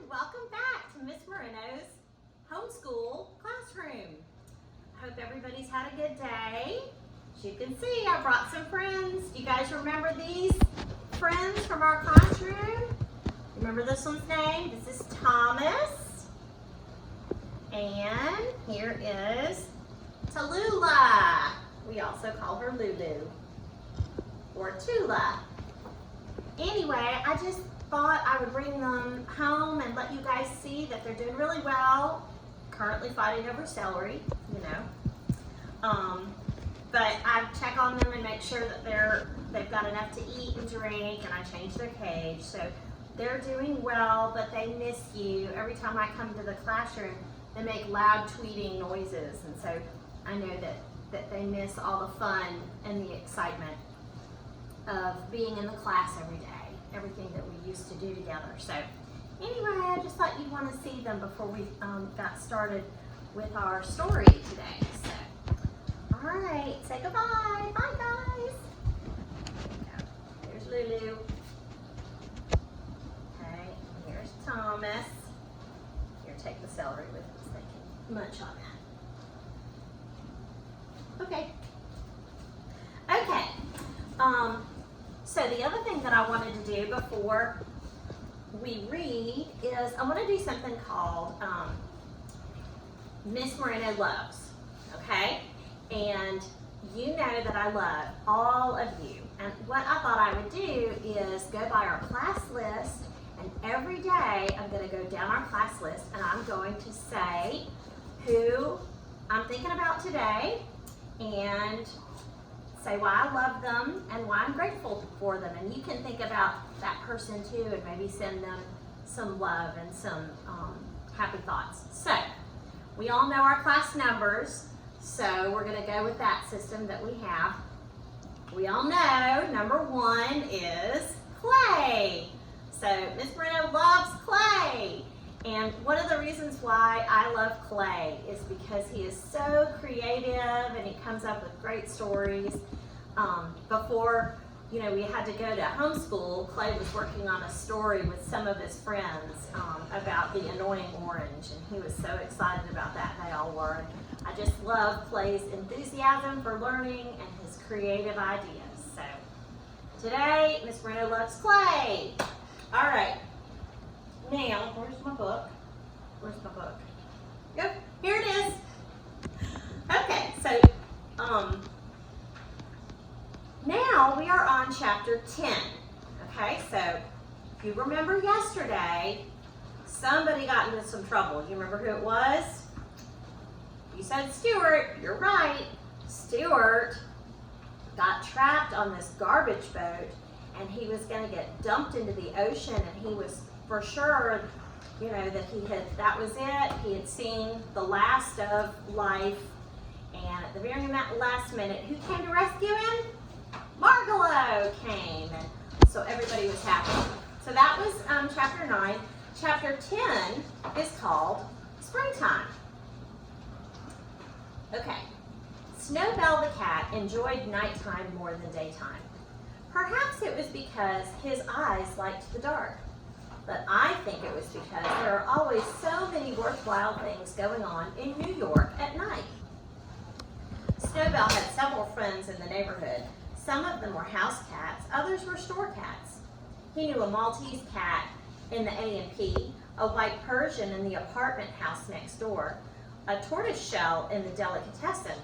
welcome back to Miss Moreno's homeschool classroom. I hope everybody's had a good day. As you can see, I brought some friends. Do you guys remember these friends from our classroom? Remember this one's name? This is Thomas. And here is Tallulah. We also call her Lulu or Tula. Anyway, I just thought I would bring them home and let you guys see that they're doing really well. Currently fighting over celery, you know. But I check on them and make sure that they've got enough to eat and drink, and I change their cage. So they're doing well, but they miss you. Every time I come to the classroom, they make loud tweeting noises, and so I know that they miss all the fun and the excitement of being in the class every day, everything that we used to do together. So anyway, I just thought you'd want to see them before we got started with our story today. So, all right, say goodbye. Bye, guys. There's Lulu. Okay, here's Thomas. Here, take the celery with us. They can munch on that. Okay. Okay. So the other thing that I wanted to do before we read is I want to do something called Miss Moreno Loves, okay? And you know that I love all of you. And what I thought I would do is go by our class list, and every day I'm going to go down our class list and I'm going to say who I'm thinking about today and say why I love them and why I'm grateful for them. And you can think about that person too and maybe send them some love and some happy thoughts. So we all know our class numbers, so we're going to go with that system that we have. We all know number 1 is Clay. So Miss Moreno loves Clay. And one of the reasons why I love Clay is because he is so creative and he comes up with great stories. Before, you know, we had to go to homeschool, Clay was working on a story with some of his friends about the annoying orange, and he was so excited about that, they all were. I just love Clay's enthusiasm for learning and his creative ideas. So today, Miss Moreno loves Clay. All right. Now, where's my book? Where's my book? Yep, here it is. Okay, so now we are on chapter 10. Okay, so if you remember yesterday, somebody got into some trouble. You remember who it was? You said Stuart. You're right. Stuart got trapped on this garbage boat, and he was going to get dumped into the ocean, and he was for sure, you know, that was it. He had seen the last of life, and at the very last minute, who came to rescue him? Margalo came, and so everybody was happy. So that was chapter 9. Chapter 10 is called Springtime. Okay, Snowbell the cat enjoyed nighttime more than daytime. Perhaps it was because his eyes liked the dark. But I think it was because there are always so many worthwhile things going on in New York at night. Snowbell had several friends in the neighborhood. Some of them were house cats, others were store cats. He knew a Maltese cat in the A&P, a white Persian in the apartment house next door, a tortoiseshell in the delicatessen,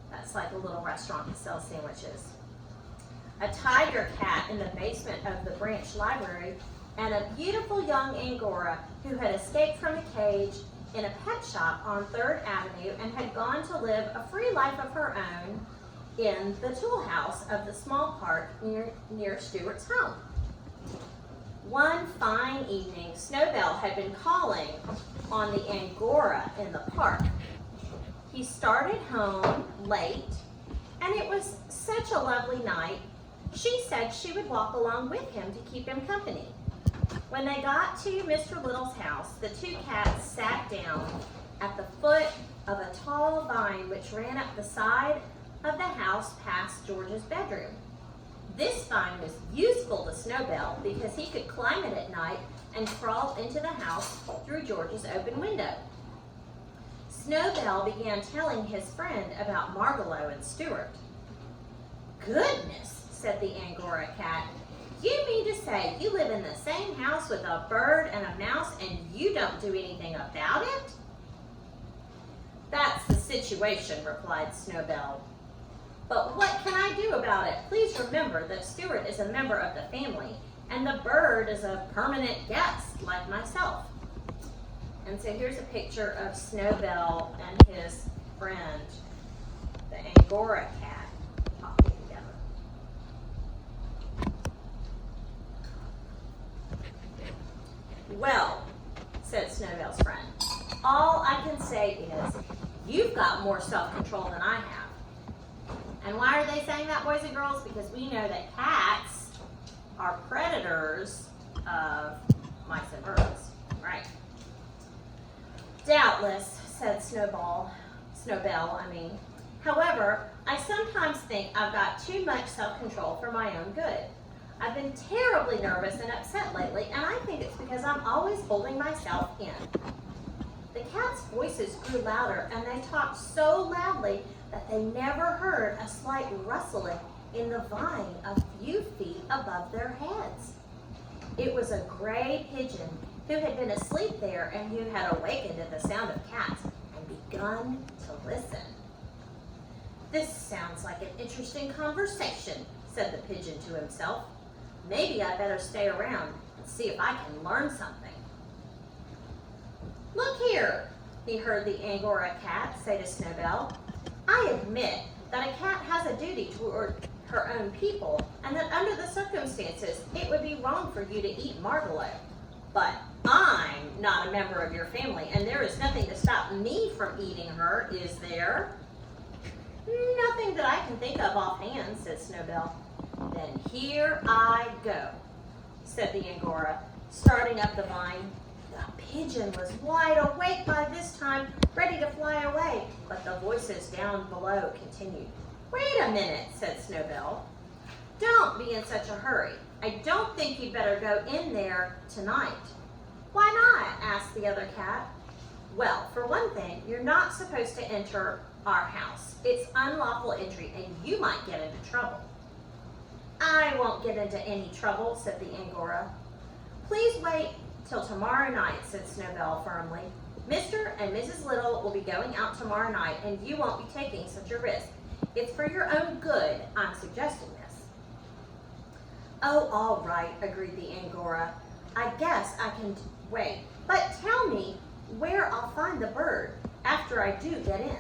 that's like a little restaurant that sells sandwiches, a tiger cat in the basement of the branch library, and a beautiful young Angora who had escaped from a cage in a pet shop on 3rd Avenue and had gone to live a free life of her own in the tool house of the small park near Stuart's home. One fine evening, Snowbell had been calling on the Angora in the park. He started home late, and it was such a lovely night, she said she would walk along with him to keep him company. When they got to Mr. Little's house, the two cats sat down at the foot of a tall vine which ran up the side of the house past George's bedroom. This vine was useful to Snowbell because he could climb it at night and crawled into the house through George's open window. Snowbell began telling his friend about Margalo and Stuart. "Goodness," said the Angora cat. "You mean to say you live in the same house with a bird and a mouse and you don't do anything about it?" "That's the situation," replied Snowbell. "But what can I do about it? Please remember that Stuart is a member of the family and the bird is a permanent guest like myself." And so here's a picture of Snowbell and his friend, the Angora cat, talking together. "Well," said Snowbell's friend, "all I can say is you've got more self-control than I have." And why are they saying that, boys and girls? Because we know that cats are predators of mice and birds, right? "Doubtless," said Snowbell. "However, I sometimes think I've got too much self-control for my own good. I've been terribly nervous and upset lately, and I think it's because I'm always holding myself in." The cats' voices grew louder, and they talked so loudly that they never heard a slight rustling in the vine a few feet above their heads. It was a gray pigeon who had been asleep there and who had awakened at the sound of cats and begun to listen. "This sounds like an interesting conversation," said the pigeon to himself. "Maybe I better stay around and see if I can learn something." "Look here," he heard the Angora cat say to Snowbell. "I admit that a cat has a duty toward her own people, and that under the circumstances it would be wrong for you to eat Margalo. But I'm not a member of your family, and there is nothing to stop me from eating her, is there?" "Nothing that I can think of offhand," said Snowbell. "Then here I go," said the Angora, starting up the vine. The pigeon was wide awake by this time, ready to fly away, but the voices down below continued. "Wait a minute," said Snowbell. "Don't be in such a hurry. I don't think you'd better go in there tonight." "Why not?" asked the other cat. "Well, for one thing, you're not supposed to enter our house. It's unlawful entry and you might get into trouble." "I won't get into any trouble," said the Angora. "Please wait till tomorrow night," said Snowbell firmly. "Mr. and Mrs. Little will be going out tomorrow night and you won't be taking such a risk. It's for your own good I'm suggesting this." "Oh, all right," agreed the Angora. "I guess I can wait. But tell me where I'll find the bird after I do get in."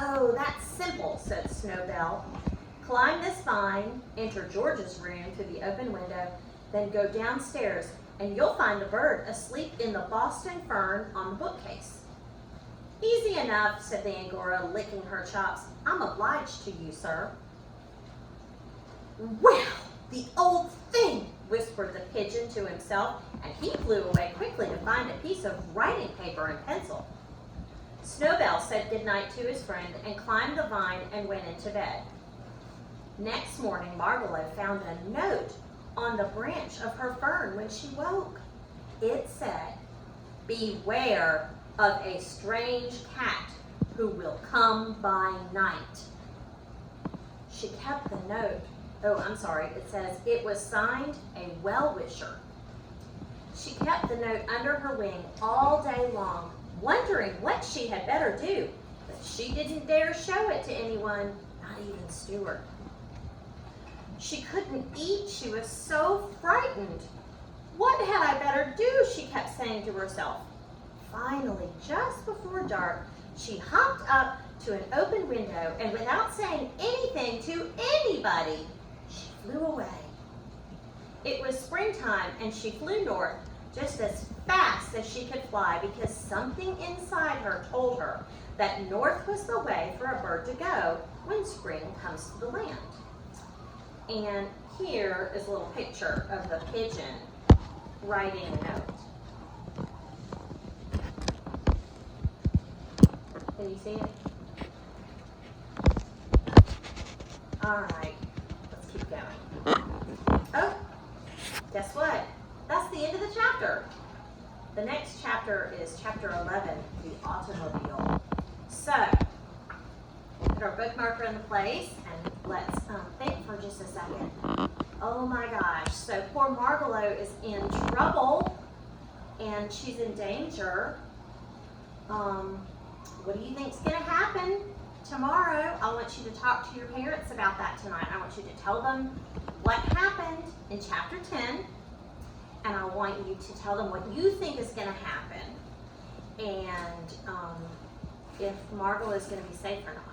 "Oh, that's simple," said Snowbell. "Climb this vine, enter George's room through the open window, then go downstairs and you'll find the bird asleep in the Boston fern on the bookcase." "Easy enough," said the Angora, licking her chops. "I'm obliged to you, sir." "Well, the old thing," whispered the pigeon to himself, and he flew away quickly to find a piece of writing paper and pencil. Snowbell said goodnight to his friend and climbed the vine and went into bed. Next morning, Margalo found a note on the branch of her fern when she woke. It said, "Beware of a strange cat who will come by night." She kept the note. It says it was signed a well-wisher. She kept the note under her wing all day long, wondering what she had better do, but she didn't dare show it to anyone, not even Stuart. She couldn't eat, she was so frightened. "What had I better do?" she kept saying to herself. Finally, just before dark, she hopped up to an open window and without saying anything to anybody, she flew away. It was springtime and she flew north just as fast as she could fly because something inside her told her that north was the way for a bird to go when spring comes to the land. And here is a little picture of the pigeon writing a note. Can you see it? All right, let's keep going. Oh, guess what? That's the end of the chapter. the next chapter is chapter 11, the automobile. So, put our bookmarker in place and let's think for just a second. Oh my gosh, so poor Margalo is in trouble and she's in danger. What do you think's going to happen tomorrow? I want you to talk to your parents about that tonight. I want you to tell them what happened in chapter 10, and I want you to tell them what you think is going to happen, and if Margalo is going to be safe or not.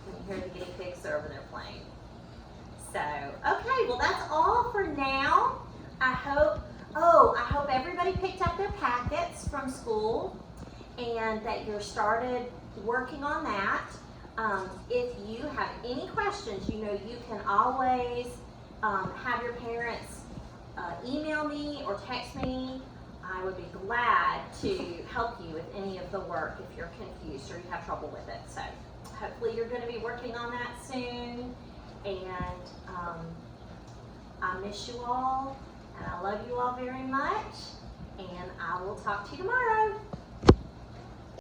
And you hear the guinea pigs are over there playing. So, okay, well that's all for now. I hope everybody picked up their packets from school and that you're started working on that. If you have any questions, you know you can always have your parents email me or text me. I would be glad to help you with any of the work if you're confused or you have trouble with it. So hopefully you're going to be working on that soon. And I miss you all, and I love you all very much, and I will talk to you tomorrow.